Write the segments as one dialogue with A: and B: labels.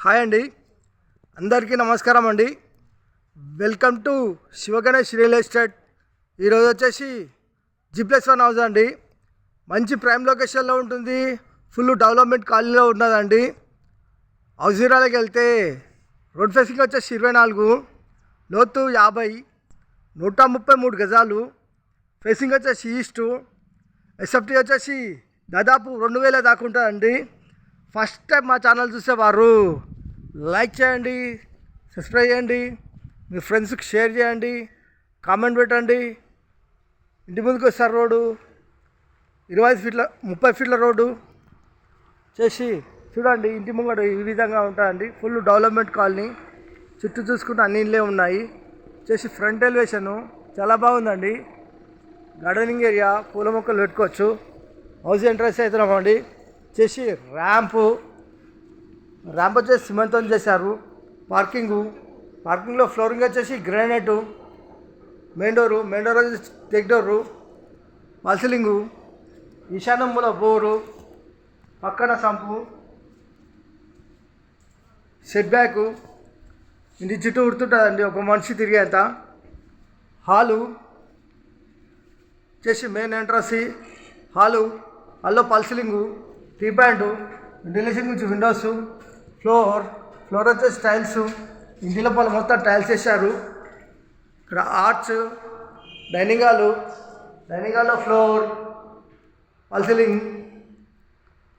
A: Hi అండి, అందరికీ నమస్కారం అండి. Welcome to Sivaganesh real estate. ఈరోజు వచ్చేసి G+1 హౌస్ అండి. మంచి ప్రైమ్ లొకేషన్లో ఉంటుంది, ఫుల్ డెవలప్మెంట్ కాలనీలో ఉన్నదండి. హౌస్ వివరాలకు వెళ్తే రోడ్ ఫేసింగ్ వచ్చేసి 24, లోతు 50, 133 గజాలు, ఫేసింగ్ వచ్చేసి ఈస్టు. ఎస్ఎఫ్టీ వచ్చేసి దాదాపు 2000 దాకా ఉంటుందండి. ఫస్ట్ టైం మా ఛానల్ చూసేవారు లైక్ చేయండి, సబ్స్క్రైబ్ చేయండి, మీ ఫ్రెండ్స్కి షేర్ చేయండి, కామెంట్ పెట్టండి. ఇంటి ముందుకు వస్తారు రోడ్డు 30 ఫీట్ల రోడ్డు చేసి చూడండి. ఇంటి ముంగట ఈ విధంగా ఉంటుందండి. ఫుల్ డెవలప్మెంట్ కాలనీ, చుట్టూ చూసుకుంటే అన్ని ఇళ్ళే ఉన్నాయి. చేసి ఫ్రంట్ ఎలివేషను చాలా బాగుందండి. గార్డెనింగ్ ఏరియా, పూల మొక్కలు పెట్టుకోవచ్చు. హౌస్ ఎంట్రన్స్ అవుతున్నామండి. చేసి ర్యాంప్ వచ్చేసి సిమెంట్తో చేశారు. పార్కింగ్లో ఫ్లోరింగ్ వచ్చేసి గ్రానైట్. మెయిన్ డోర్ వచ్చేసి టెక్ డోరు, మల్సిలింగు, ఈశాన్య మూల బోరు, పక్కన సంపు, సెట్ బ్యాక్, ఇంటి చుట్టూ ఉడుతుంటుందండి, ఒక మనిషి తిరిగేంత. హాలు చేసి మెయిన్ ఎంట్రన్స్ హాల్లో పల్సిలింగు, టీ ప్యాంటు, వెంటిలేషన్ నుంచి విండోస్, ఫ్లోర్ వచ్చేసి టైల్స్. ఇంటి లోపల మొత్తం టైల్స్ వేసారు. ఇక్కడ ఆర్చ్, డైనింగ్ హాల్లో ఫ్లోర్, పల్సిలింగ్,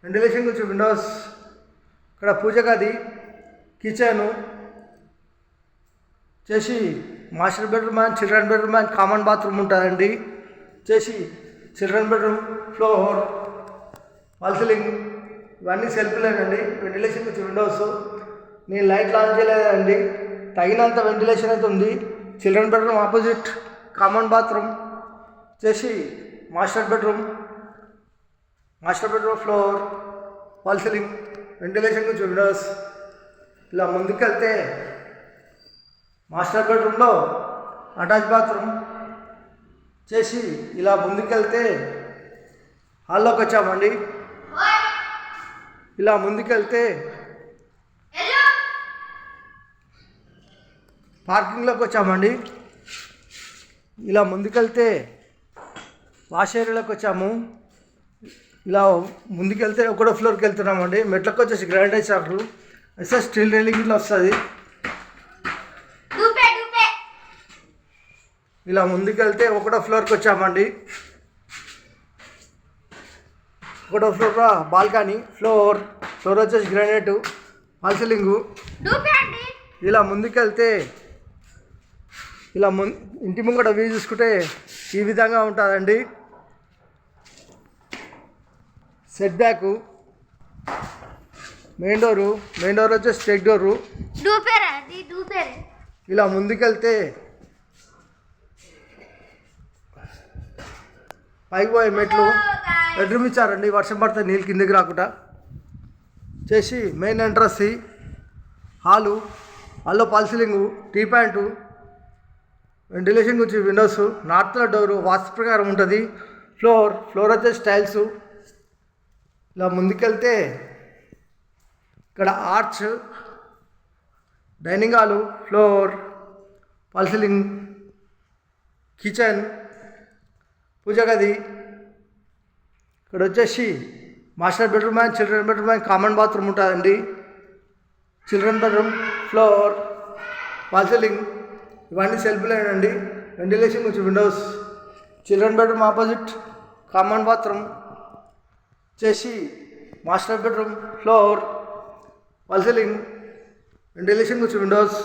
A: వెంటిలేషన్ నుంచి విండోస్. ఇక్కడ పూజ గది, కిచెను చేసి master bedroom and children bedroom and common bathroom ఉంటుందండి. చేసి చిల్డ్రన్ బెడ్రూమ్, ఫ్లోర్, పల్సిలింగ్, ఇవన్నీ సెల్ఫ్లేనండి. వెంటిలేషన్ వచ్చి విండోస్. నేను లైట్ ఆన్ చేయలేదండి, తగినంత వెంటిలేషన్ అయితే ఉంది. Children bedroom opposite common bathroom చేసి master bedroom floor, false ceiling, ventilation వచ్చి విండోస్. ఇలా ముందుకెళ్తే మాస్టర్ బెడ్రూమ్లో అటాచ్ బాత్రూమ్ చేసి ఇలా ముందుకెళ్తే హాల్లోకి వచ్చామండి. ఇలా ముందుకెళ్తే పార్కింగ్లోకి వచ్చామండి. ఇలా ముందుకెళ్తే వాష్ ఏరియాలోకి వచ్చాము. ఇలా ముందుకెళ్తే ఒకటో ఫ్లోర్కి వెళ్తున్నామండి. మెట్లకు వచ్చేసి గ్రానైట్ వేసారు. అయితే స్టీల్ రైలింగ్ ఇట్లా వస్తుంది. ఇలా ముందుకెళ్తే ఒకటో ఫ్లోర్కి వచ్చామండి. ఒకటో ఫ్లోర్ బాల్కనీ, ఫ్లోర్ వచ్చేసి గ్రానైట్, పల్సిలింగు. ఇలా ముందుకెళ్తే ఇంటి ముంగట వ్యూ చూసుకుంటే ఈ విధంగా ఉంటుందండి. సెట్ బ్యాక్, మెయిన్ డోర్ వచ్చేసి టెక్ డోరు. ఇలా ముందుకెళ్తే పైకి పోయే మెట్లు, బెడ్రూమ్ ఇచ్చారండి. వర్షం పడితే నీళ్ళు కిందకి రాకుండా. చేసి మెయిన్ ఎంట్రన్స్, హాల్లో పల్సిలింగు, టీ ప్యాంటు, వెంటిలేషన్ గురించి విండోస్, నార్త్లో డోరు వాస్తు ప్రకారం ఉంటుంది. ఫ్లోర్ వచ్చేసి టైల్స్. ఇలా ముందుకెళ్తే ఇక్కడ arch, dining hall, floor, false ceiling, kitchen, puja గది. ఇక్కడ వచ్చేసి master bedroom and children bedroom and common bathroom ఉంటుందండి. చిల్డ్రన్ బెడ్రూమ్, ఫ్లోర్, పల్సిలింగ్, ఇవన్నీ సెల్ఫ్లేనండి. వెంటిలేషన్ కొంచెం windows. Children bedroom opposite common bathroom చేసి master bedroom, floor, false ceiling, ventilation కొంచెం విండోస్.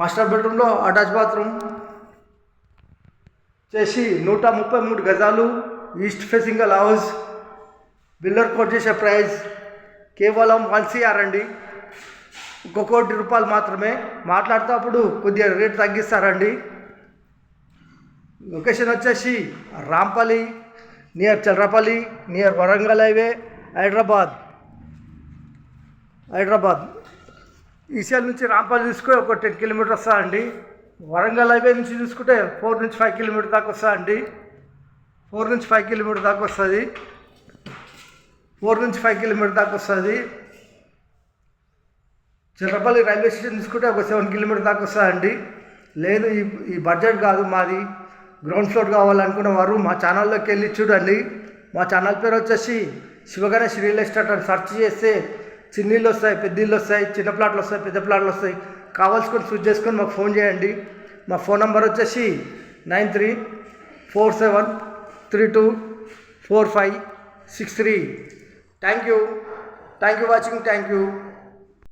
A: మాస్టర్ బెడ్రూమ్లో అటాచ్ బాత్రూమ్ చేసి 133 గజాలు, east facing house. Builder coat చేసే ప్రైస్ కేవలం 1 CR అండి. 1 కోటి రూపాయలు మాత్రమే. మాట్లాడేటప్పుడు కొద్దిగా రేట్ తగ్గిస్తారండి. లొకేషన్ వచ్చేసి Rampally, near Cherlapally, near Warangal highway, Hyderabad. ECIL నుంచి రాంపల్లి తీసుకుని ఒక 10 కిలోమీటర్ వస్తుందండి. వరంగల్ హైవే నుంచి చూసుకుంటే 4 నుంచి 5 కిలోమీటర్ దాకా వస్తుందండి. 4 నుంచి 5 కిలోమీటర్ దాకా వస్తుంది. 4 నుంచి 5 కిలోమీటర్ దాకా వస్తుంది. చిర్రపల్లి రైల్వే స్టేషన్ తీసుకుంటే ఒక 7 కిలోమీటర్ దాకా వస్తుందండి. లేదు ఈ బడ్జెట్ కాదు, మాది గ్రౌండ్ ఫ్లోర్ కావాలనుకున్న వారు మా ఛానల్లోకి వెళ్ళి చూడండి. మా ఛానల్ పేరు వచ్చేసి శివగణేష్ రియల్ ఎస్టేట్ అని సెర్చ్ చేస్తే చిన్నీళ్ళు వస్తాయి, పెద్ద వస్తాయి, చిన్న ప్లాట్లు వస్తాయి, పెద్ద ప్లాట్లు వస్తాయి. కావాల్సుకొని చూస్ చేసుకొని మాకు ఫోన్ చేయండి. మా ఫోన్ నెంబర్ వచ్చేసి 9347324563. Thank you watching. Thank you.